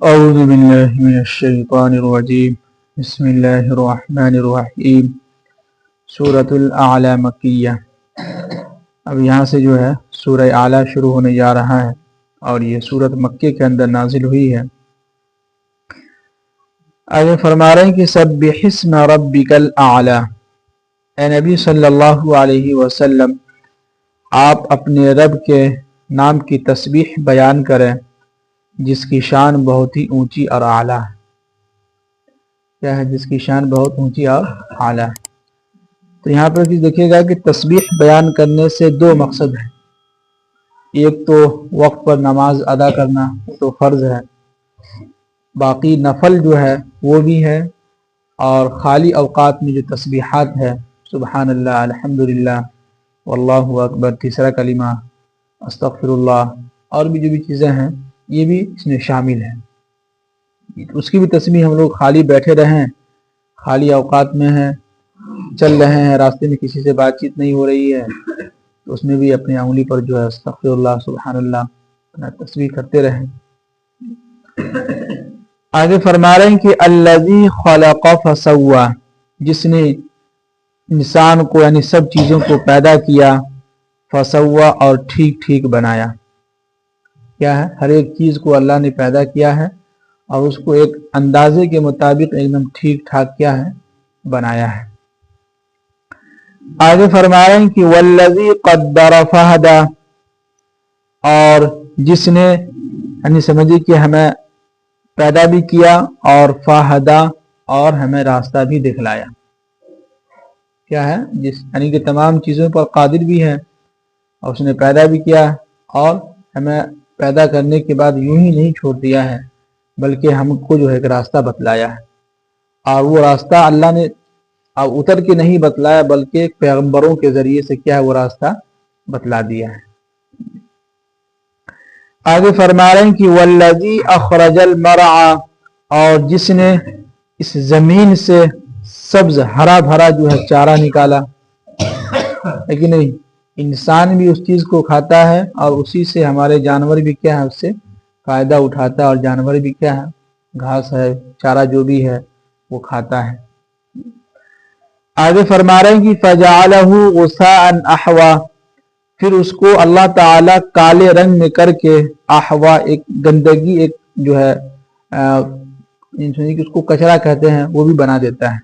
اعوذ باللہ من الشیطان الرجیم بسم اللہ الرحمن الرحیم سورۃ الاعلی مکیہ۔ اب یہاں سے جو ہے سورہ اعلیٰ شروع ہونے جا رہا ہے اور یہ سورۃ مکے کے اندر نازل ہوئی ہے۔ آگے فرما رہے ہیں کہ سبح اسم ربک الاعلی، اے نبی صلی اللہ علیہ وسلم آپ اپنے رب کے نام کی تسبیح بیان کریں جس کی شان بہت ہی اونچی اور اعلیٰ ہے۔ کیا ہے؟ جس کی شان بہت اونچی اور اعلیٰ ہے۔ تو یہاں پر دیکھیے گا کہ تسبیح بیان کرنے سے دو مقصد ہیں۔ ایک تو وقت پر نماز ادا کرنا تو فرض ہے، باقی نفل جو ہے وہ بھی ہے، اور خالی اوقات میں جو تسبیحات ہے سبحان اللہ، الحمدللہ، واللہ اکبر، تیسرا کلمہ استغفر اللہ، اور بھی جو بھی چیزیں ہیں یہ بھی اس میں شامل ہیں۔ اس کی بھی تسبیح ہم لوگ خالی بیٹھے رہیں، خالی اوقات میں ہیں، چل رہے ہیں، راستے میں کسی سے بات چیت نہیں ہو رہی ہے تو اس میں بھی اپنی انگلی پر جو ہے استغفر اللہ، سبحان اللہ اپنا تسبیح کرتے رہیں۔ آگے فرما رہے ہیں کہ الذی خلق فسوی، جس نے انسان کو یعنی سب چیزوں کو پیدا کیا، فسوی اور ٹھیک ٹھیک بنایا۔ کیا ہے؟ ہر ایک چیز کو اللہ نے پیدا کیا ہے اور اس کو ایک اندازے کے مطابق ایک دم ٹھیک ٹھاک کیا ہے؟ بنایا ہے۔ آگے فرما رہے ہیں کہ والذی قدر فہدی، اور جس نے یعنی سمجھے کہ ہمیں پیدا بھی کیا اور فہدی اور ہمیں راستہ بھی دکھلایا۔ کیا ہے؟ جس یعنی کہ تمام چیزوں پر قادر بھی ہے اور اس نے پیدا بھی کیا اور ہمیں پیدا کرنے کے بعد یوں ہی نہیں چھوڑ دیا ہے بلکہ ہم کو جو ہے ایک راستہ بتلایا ہے، اور وہ راستہ اللہ نے اتر کے نہیں بتلایا بلکہ پیغمبروں کے ذریعے سے کیا ہے وہ راستہ بتلا دیا ہے۔ آگے فرما رہے ہیں کہ والذی اخرج المرعى، اور جس نے اس زمین سے سبز ہرا بھرا جو ہے چارہ نکالا، لیکن نہیں، انسان بھی اس چیز کو کھاتا ہے اور اسی سے ہمارے جانور بھی کیا ہے اس سے فائدہ اٹھاتا ہے، اور جانور بھی کیا ہے گھاس ہے، چارہ جو بھی ہے وہ کھاتا ہے۔ آگے فرما رہے ہیں کہ فجعلہ غثاء احوا، پھر اس کو اللہ تعالیٰ کالے رنگ میں کر کے احوا، ایک گندگی، ایک جو ہے اس کو کچرا کہتے ہیں، وہ بھی بنا دیتا ہے۔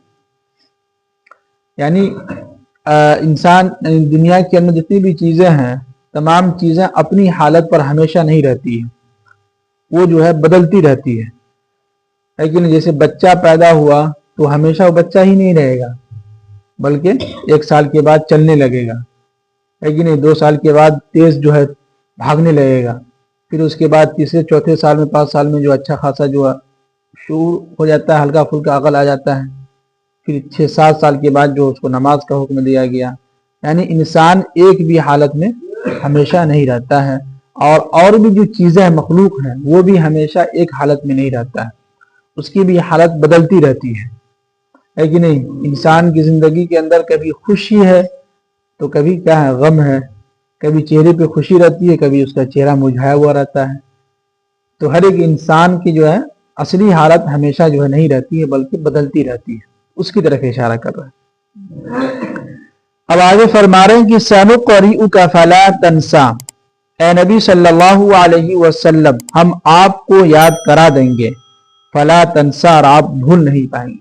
یعنی انسان دنیا کے اندر جتنی بھی چیزیں ہیں تمام چیزیں اپنی حالت پر ہمیشہ نہیں رہتی ہیں، وہ جو ہے بدلتی رہتی ہے۔ لیکن جیسے بچہ پیدا ہوا تو ہمیشہ وہ بچہ ہی نہیں رہے گا بلکہ 1 سال کے بعد چلنے لگے گا، لیکن 2 سال کے بعد تیز جو ہے بھاگنے لگے گا، پھر اس کے بعد تیسرے چوتھے سال میں 5 سال میں جو اچھا خاصا جو ہے شعور ہو جاتا ہے، ہلکا پھلکا عقل آ جاتا ہے، پھر 6-7 سال کے بعد جو اس کو نماز کا حکم دیا گیا۔ یعنی انسان ایک بھی حالت میں ہمیشہ نہیں رہتا ہے، اور بھی جو چیزیں مخلوق ہیں وہ بھی ہمیشہ ایک حالت میں نہیں رہتا ہے، اس کی بھی حالت بدلتی رہتی ہے کہ نہیں؟ انسان کی زندگی کے اندر کبھی خوشی ہے تو کبھی کیا ہے غم ہے، کبھی چہرے پہ خوشی رہتی ہے، کبھی اس کا چہرہ مرجھایا ہوا رہتا ہے۔ تو ہر ایک انسان کی جو ہے اصلی حالت ہمیشہ جو ہے نہیں رہتی ہے بلکہ بدلتی رہتی ہے، اس کی طرف اشارہ کر رہا ہے۔ اب آگے فرما رہے ہیں کہ سنقرئک فلا تنسا، اے نبی صلی اللہ علیہ وسلم ہم آپ کو یاد کرا دیں گے، فلا تنسا، اور آپ بھول نہیں پائیں گے۔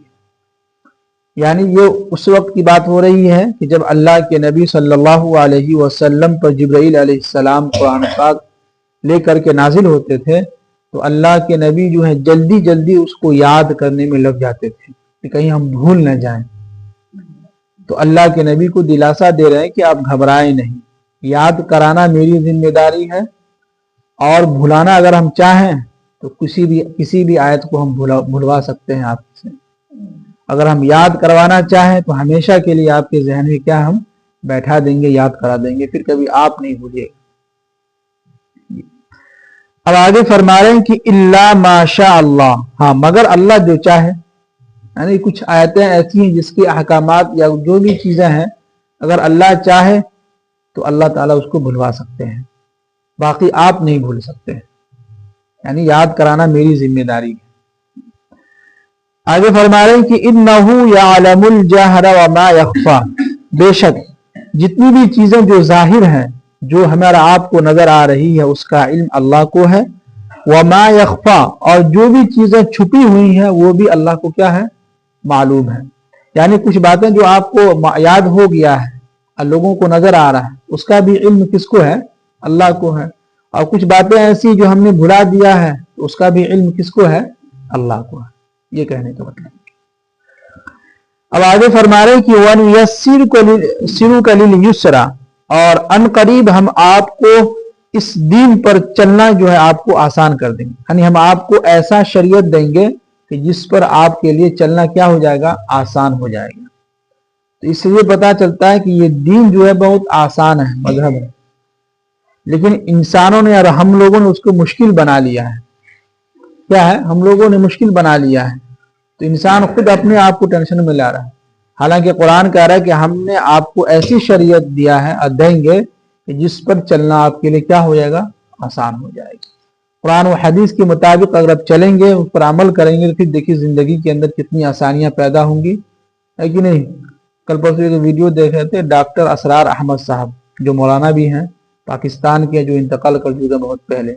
یعنی یہ اس وقت کی بات ہو رہی ہے کہ جب اللہ کے نبی صلی اللہ علیہ وسلم پر جبرائیل علیہ السلام قرآن پاک لے کر کے نازل ہوتے تھے تو اللہ کے نبی جو ہے جلدی جلدی اس کو یاد کرنے میں لگ جاتے تھے کہ کہیں ہم بھول نہ جائیں۔ تو اللہ کے نبی کو دلاسا دے رہے ہیں کہ آپ گھبرائیں نہیں، یاد کرانا میری ذمہ داری ہے، اور بھلانا اگر ہم چاہیں تو کسی بھی آیت کو ہم بھلوا سکتے ہیں آپ سے۔ اگر ہم یاد کروانا چاہیں تو ہمیشہ کے لیے آپ کے ذہن میں کیا ہم بیٹھا دیں گے، یاد کرا دیں گے، پھر کبھی آپ نہیں بھولے۔ اب آگے فرما رہے ہیں کہ الا ما شاء اللہ، ہاں مگر اللہ جو چاہے، یعنی کچھ آیتیں ایسی ہیں جس کے احکامات یا جو بھی چیزیں ہیں اگر اللہ چاہے تو اللہ تعالیٰ اس کو بھلوا سکتے ہیں، باقی آپ نہیں بھول سکتے ہیں۔ یعنی یاد کرانا میری ذمہ داری ہے۔ آگے فرما رہے ہیں کہ انہ یعلم الجہر وما یخفی، بے شک جتنی بھی چیزیں جو ظاہر ہیں، جو ہمارا آپ کو نظر آ رہی ہے، اس کا علم اللہ کو ہے، وما یخفی، اور جو بھی چیزیں چھپی ہوئی ہیں وہ بھی اللہ کو کیا ہے؟ معلوم ہے۔ یعنی کچھ باتیں جو آپ کو یاد ہو گیا ہے اور لوگوں کو نظر آ رہا ہے، اس کا بھی علم کس کو ہے؟ اللہ کو ہے۔ اور کچھ باتیں ایسی جو ہم نے بھلا دیا ہے، اس کا بھی علم کس کو ہے؟ اللہ کو ہے۔ یہ کہنے کا مطلب۔ اب آگے فرما رہے کہ وَنُيَسِّرُكَ لِلْيُسْرَىٰ، اور ان قریب ہم آپ کو اس دین پر چلنا جو ہے آپ کو آسان کر دیں گے، یعنی ہم آپ کو ایسا شریعت دیں گے کہ جس پر آپ کے لیے چلنا کیا ہو جائے گا؟ آسان ہو جائے گا۔ تو اس سے یہ پتا چلتا ہے کہ یہ دین جو ہے بہت آسان ہے، مذہب ہے، لیکن انسانوں نے اور ہم لوگوں نے اس کو مشکل بنا لیا ہے۔ کیا ہے؟ ہم لوگوں نے مشکل بنا لیا ہے، تو انسان خود اپنے آپ کو ٹینشن میں لا رہا ہے۔ حالانکہ قرآن کہہ رہا ہے کہ ہم نے آپ کو ایسی شریعت دیا ہے اور دیں گے کہ جس پر چلنا آپ کے لیے کیا ہو جائے گا؟ آسان ہو جائے گا۔ قرآن و حدیث کے مطابق اگر آپ چلیں گے، اس پر عمل کریں گے، پھر دیکھیے زندگی کے اندر کتنی آسانیاں پیدا ہوں گی، ہے کہ نہیں؟ کل پرسوں ایک ویڈیو دیکھ رہے تھے، ڈاکٹر اسرار احمد صاحب جو مولانا بھی ہیں، پاکستان کے، جو انتقال کر چکے بہت پہلے،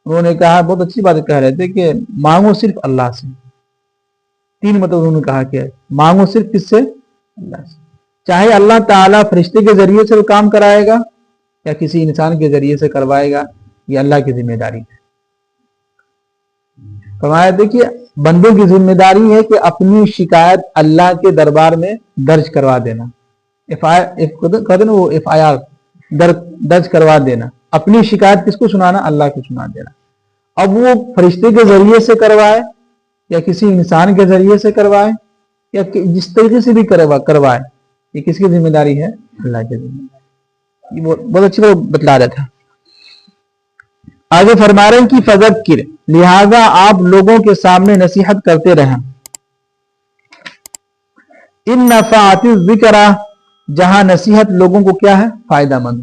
انہوں نے کہا، بہت اچھی بات کہہ رہے تھے کہ مانگو صرف اللہ سے۔ 3 مطلب انہوں نے کہا کہ مانگو صرف کس سے؟ اللہ سے۔ چاہے اللہ تعالیٰ فرشتے کے ذریعے سے کام کرائے گا یا کسی انسان کے ذریعے سے کروائے گا، یہ اللہ کی ذمہ داری ہے۔ فرمایا دیکھیے، بندوں کی ذمہ داری ہے کہ اپنی شکایت اللہ کے دربار میں درج کروا دینا، FIR درج کروا دینا۔ اپنی شکایت کس کو سنانا؟ اللہ کو سنا دینا۔ اب وہ فرشتے کے ذریعے سے کروائے یا کسی انسان کے ذریعے سے کروائے یا جس طریقے سے بھی کروائے، یہ کس کی ذمہ داری ہے؟ اللہ کی ذمہ داری۔ یہ بہت اچھی بات بتلا رہا تھا۔ آگے فرما رہے ہیں کہ فذکر، لہذا آپ لوگوں کے سامنے نصیحت کرتے رہیں۔ ان نفعت الذکرى، جہاں نصیحت لوگوں کو کیا ہے؟ فائدہ مند،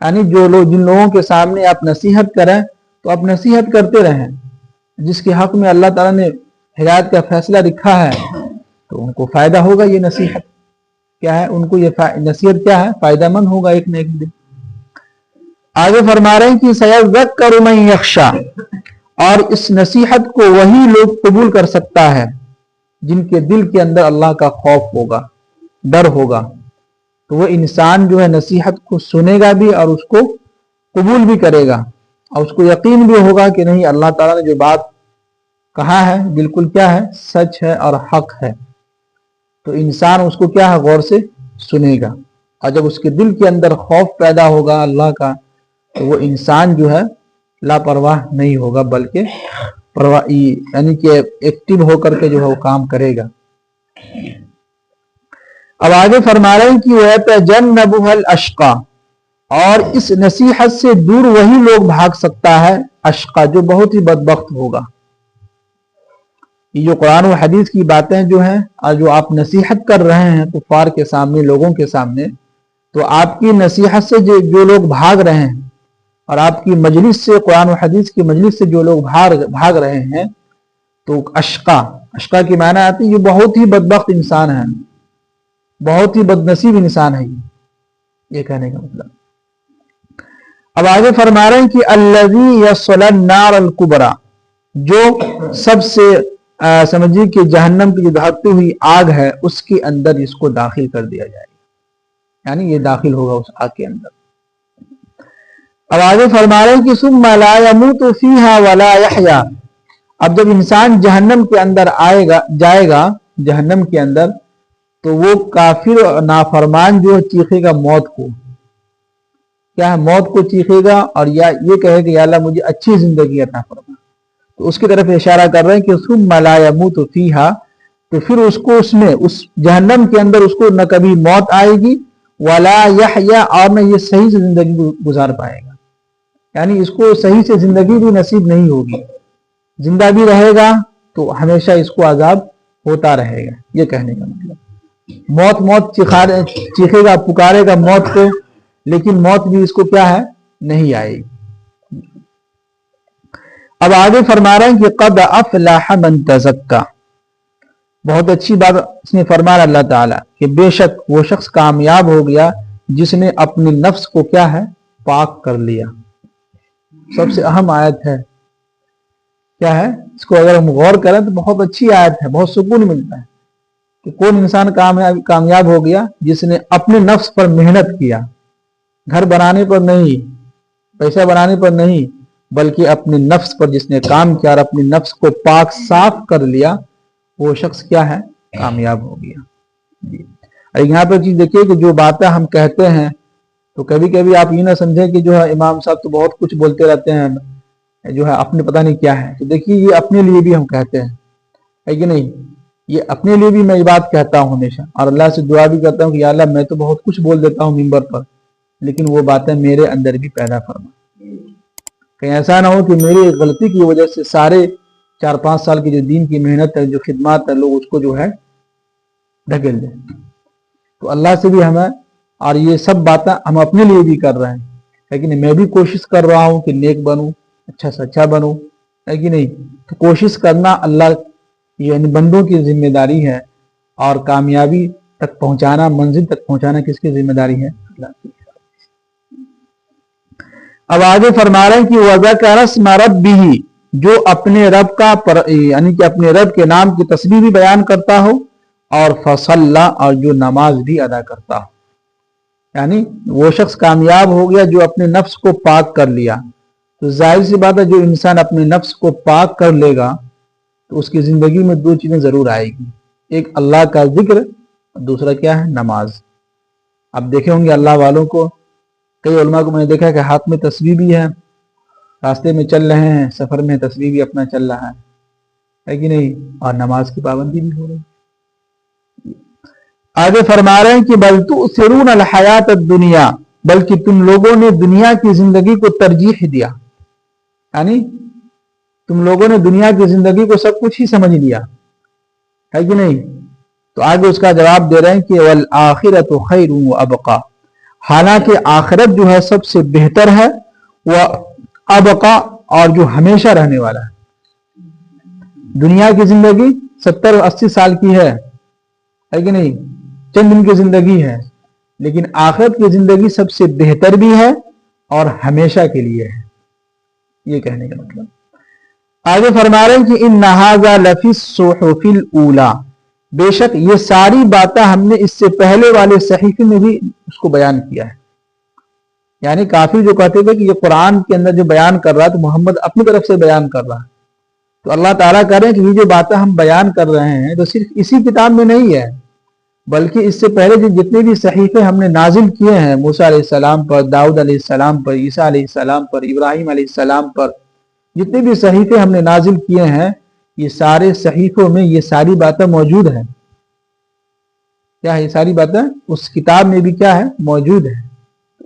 یعنی جن لوگوں کے سامنے آپ نصیحت کریں تو آپ نصیحت کرتے رہیں۔ جس کے حق میں اللہ تعالیٰ نے ہدایت کا فیصلہ لکھا ہے تو ان کو فائدہ ہوگا۔ یہ نصیحت کیا ہے؟ ان کو یہ نصیحت کیا ہے؟ فائدہ مند ہوگا ایک نہ ایک دن۔ آگے فرما رہے ہیں کہ سَيَذَّكَّرُ مَن يَخْشَىٰ، اور اس نصیحت کو وہی لوگ قبول کر سکتا ہے جن کے دل کے اندر اللہ کا خوف ہوگا، ڈر ہوگا۔ تو وہ انسان جو ہے نصیحت کو سنے گا بھی اور اس کو قبول بھی کرے گا، اور اس کو یقین بھی ہوگا کہ نہیں، اللہ تعالیٰ نے جو بات کہا ہے بالکل کیا ہے؟ سچ ہے اور حق ہے۔ تو انسان اس کو کیا ہے؟ غور سے سنے گا۔ اور جب اس کے دل کے اندر خوف پیدا ہوگا اللہ کا، تو وہ انسان جو ہے لاپرواہ نہیں ہوگا، بلکہ یعنی کہ ایکٹیو ہو کر کے جو ہے وہ کام کرے گا۔ اب آگے فرما رہے ہیں کہ وَيَتَجَنَّبُهَا الْأَشْقَى، اور اس نصیحت سے دور وہی لوگ بھاگ سکتا ہے اشقا، جو بہت ہی بدبخت ہوگا۔ یہ جو قرآن و حدیث کی باتیں جو ہیں اور جو آپ نصیحت کر رہے ہیں کفار کے سامنے، لوگوں کے سامنے، تو آپ کی نصیحت سے جو لوگ بھاگ رہے ہیں اور آپ کی مجلس سے، قرآن و حدیث کی مجلس سے جو لوگ بھاگ رہے ہیں، تو اشقا کی معنی آتی ہے یہ بہت ہی بدبخت انسان ہے، بہت ہی بدنصیب انسان ہے، یہ کہنے کا مطلب۔ اب آگے فرما رہے ہیں کہ الذی یصلی النار الکبریٰ، جو سب سے سمجھیے کہ جہنم کی جو دھاکتی ہوئی آگ ہے اس کے اندر اس کو داخل کر دیا جائے گا، یعنی یہ داخل ہوگا اس آگ کے اندر۔ اب آگے فرما رہے ہیں کہ ثم لا يموت فیہا ولا یحیا، اب جب انسان جہنم کے اندر جائے گا جہنم کے اندر، تو وہ کافر اور نافرمان جو چیخے گا موت کو، کیا ہے؟ موت کو چیخے گا، اور یہ کہے کہ یا اللہ مجھے اچھی زندگی عطا فرما۔ تو اس کی طرف اشارہ کر رہے ہیں کہ ثم لا يموت فیہا، تو پھر اس کو اس جہنم کے اندر اس کو نہ کبھی موت آئے گی، ولا یحیا، اور نہ یہ صحیح سے زندگی گزار پائے گا، یعنی اس کو صحیح سے زندگی بھی نصیب نہیں ہوگی۔ زندہ بھی رہے گا تو ہمیشہ اس کو عذاب ہوتا رہے گا، یہ کہنے کا مطلب۔ موت چیخے گا، پکارے گا موت کو، لیکن موت بھی اس کو کیا ہے؟ نہیں آئے گی۔ اب آگے فرما رہے ہیں کہ قد افلح من تزکا. بہت اچھی بات اس نے فرمایا اللہ تعالیٰ کہ بے شک وہ شخص کامیاب ہو گیا جس نے اپنے نفس کو کیا ہے پاک کر لیا. سب سے اہم آیت ہے، کیا ہے، اس کو اگر ہم غور کریں تو بہت اچھی آیت ہے، بہت سکون ملتا ہے کہ کون انسان کامیاب ہو گیا جس نے اپنے نفس پر محنت کیا، گھر بنانے پر نہیں، پیسہ بنانے پر نہیں، بلکہ اپنے نفس پر جس نے کام کیا اور اپنے نفس کو پاک صاف کر لیا، وہ شخص کیا ہے کامیاب ہو گیا. اور یہاں پر چیز دیکھیے کہ جو باتیں ہم کہتے ہیں تو کبھی کبھی آپ یہ نہ سمجھیں کہ جو ہے امام صاحب تو بہت کچھ بولتے رہتے ہیں، جو ہے اپنے پتہ نہیں کیا ہے. تو دیکھیے یہ اپنے لیے بھی ہم کہتے ہیں، ہے کہ نہیں؟ یہ اپنے لیے بھی میں یہ بات کہتا ہوں ہمیشہ، اور اللہ سے دعا بھی کرتا ہوں کہ یا اللہ میں تو بہت کچھ بول دیتا ہوں ممبر پر، لیکن وہ باتیں میرے اندر بھی پیدا فرما. کہیں ایسا نہ ہو کہ میری غلطی کی وجہ سے سارے 4-5 سال کی جو دین کی محنت ہے، جو خدمات ہے، لوگ اس کو جو ہے ڈھکیل دیں. تو اللہ سے بھی ہمیں، اور یہ سب باتیں ہم اپنے لیے بھی کر رہے ہیں، ہے کہ نہیں؟ میں بھی کوشش کر رہا ہوں کہ نیک بنوں، اچھا سے اچھا بنوں، ہے کہ نہیں؟ تو کوشش کرنا اللہ یعنی بندوں کی ذمہ داری ہے، اور کامیابی تک پہنچانا، منزل تک پہنچانا کس کی ذمہ داری ہے؟ اللہ کی. اب آگے فرما رہے ہیں کہ وَذَكَرَ اسْمَ رَبِّهِ، جو اپنے رب کا یعنی کہ اپنے رب کے نام کی تسبیح بھی بیان کرتا ہو، اور فصلہ، اور جو نماز بھی ادا کرتا ہو. یعنی وہ شخص کامیاب ہو گیا جو اپنے نفس کو پاک کر لیا. تو ظاہر سی بات ہے جو انسان اپنے نفس کو پاک کر لے گا تو اس کی زندگی میں 2 چیزیں ضرور آئے گی، ایک اللہ کا ذکر، دوسرا کیا ہے؟ نماز. اب دیکھے ہوں گے اللہ والوں کو، کئی علماء کو میں نے دیکھا کہ ہاتھ میں تسبیح بھی ہے، راستے میں چل رہے ہیں، سفر میں تسبیح بھی اپنا چل رہا ہے کہ نہیں؟ اور نماز کی پابندی بھی ہو رہی. آگے فرما رہے ہیں کہ بل تؤثرون الحیات الدنیا، بلکہ تم لوگوں نے دنیا کی زندگی کو ترجیح دیا. یعنی تم لوگوں نے دنیا کی زندگی کو سب کچھ ہی سمجھ لیا، ہے کہ نہیں؟ تو آگے اس کا جواب دے رہے ہیں کہ والآخرۃ خیر وابقا، حالانکہ آخرت جو ہے سب سے بہتر ہے، وابقا، اور جو ہمیشہ رہنے والا ہے. دنیا کی زندگی 70-80 سال کی ہے کہ نہیں؟ چند دن کی زندگی ہے، لیکن آخرت کی زندگی سب سے بہتر بھی ہے اور ہمیشہ کے لیے ہے. یہ کہنے کا مطلب. آگے فرما رہے ہیں کہ ان ھذا لفی الصحف الاولی، بے شک یہ ساری باتیں ہم نے اس سے پہلے والے صحیفے میں بھی اس کو بیان کیا ہے. یعنی کافی جو کہتے تھے کہ یہ قرآن کے اندر جو بیان کر رہا ہے تو محمد اپنی طرف سے بیان کر رہا ہے، تو اللہ تعالیٰ کہہ رہے ہیں کہ یہ جو باتیں ہم بیان کر رہے ہیں تو صرف اسی کتاب میں نہیں ہے، بلکہ اس سے پہلے جو جتنے بھی صحیفے ہم نے نازل کیے ہیں، موسیٰ علیہ السلام پر، داؤد علیہ السلام پر، عیسیٰ علیہ السلام پر، ابراہیم علیہ السلام پر، جتنے بھی صحیفے ہم نے نازل کیے ہیں، یہ سارے صحیفوں میں یہ ساری باتیں موجود ہیں. کیا ہے؟ یہ ساری باتیں اس کتاب میں بھی کیا ہے؟ موجود ہے.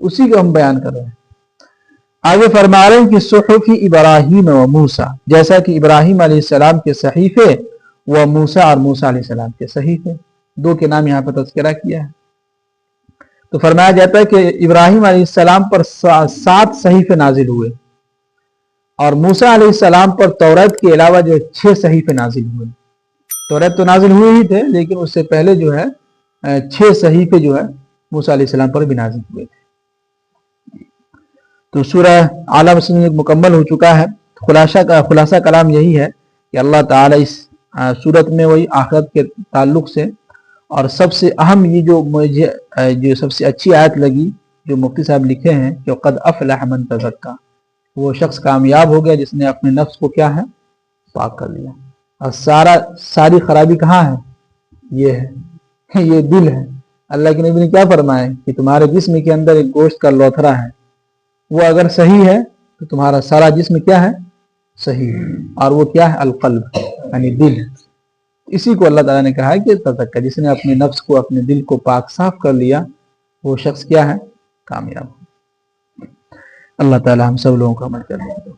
اسی کو ہم بیان کر رہے ہیں. آگے فرما رہے ہیں کہ صحف ابراہیم و موسیٰ، جیسا کہ ابراہیم علیہ السلام کے صحیفے و موسیٰ، اور موسیٰ علیہ السلام کے صحیفے، 2 کے نام یہاں پر تذکرہ کیا ہے. تو فرمایا جاتا ہے کہ ابراہیم علیہ السلام پر 7 صحیفے نازل ہوئے، اور موسیٰ علیہ السلام پر توریت کے علاوہ جو 6 صحیفے نازل ہوئے. توریت تو نازل ہوئے ہی تھے، لیکن اس سے پہلے جو ہے 6 صحیفے جو ہے موسیٰ علیہ السلام پر بھی نازل ہوئے تھے. تو سورہ اعلیٰ مکمل ہو چکا ہے. خلاصہ کلام یہی ہے کہ اللہ تعالیٰ اس صورت میں وہی آخرت کے تعلق سے، اور سب سے اہم یہ جو مجھے جو سب سے اچھی آیت لگی جو مفتی صاحب لکھے ہیں کہ قد افلح من تزکا، وہ شخص کامیاب ہو گیا جس نے اپنے نفس کو کیا ہے؟ پاک کر لیا. اور ساری خرابی کہاں ہے؟ یہ ہے، یہ دل ہے. اللہ کے نبی نے کیا فرمایا کہ تمہارے جسم کے اندر ایک گوشت کا لوتھڑا ہے، وہ اگر صحیح ہے تو تمہارا سارا جسم کیا ہے؟ صحیح ہے. اور وہ کیا ہے؟ القلب، یعنی دل ہے. اسی کو اللہ تعالیٰ نے کہا ہے کہ تزکا، جس نے اپنے نفس کو، اپنے دل کو پاک صاف کر لیا، وہ شخص کیا ہے؟ کامیاب. اللہ تعالیٰ ہم سب لوگوں کو عمل کرنے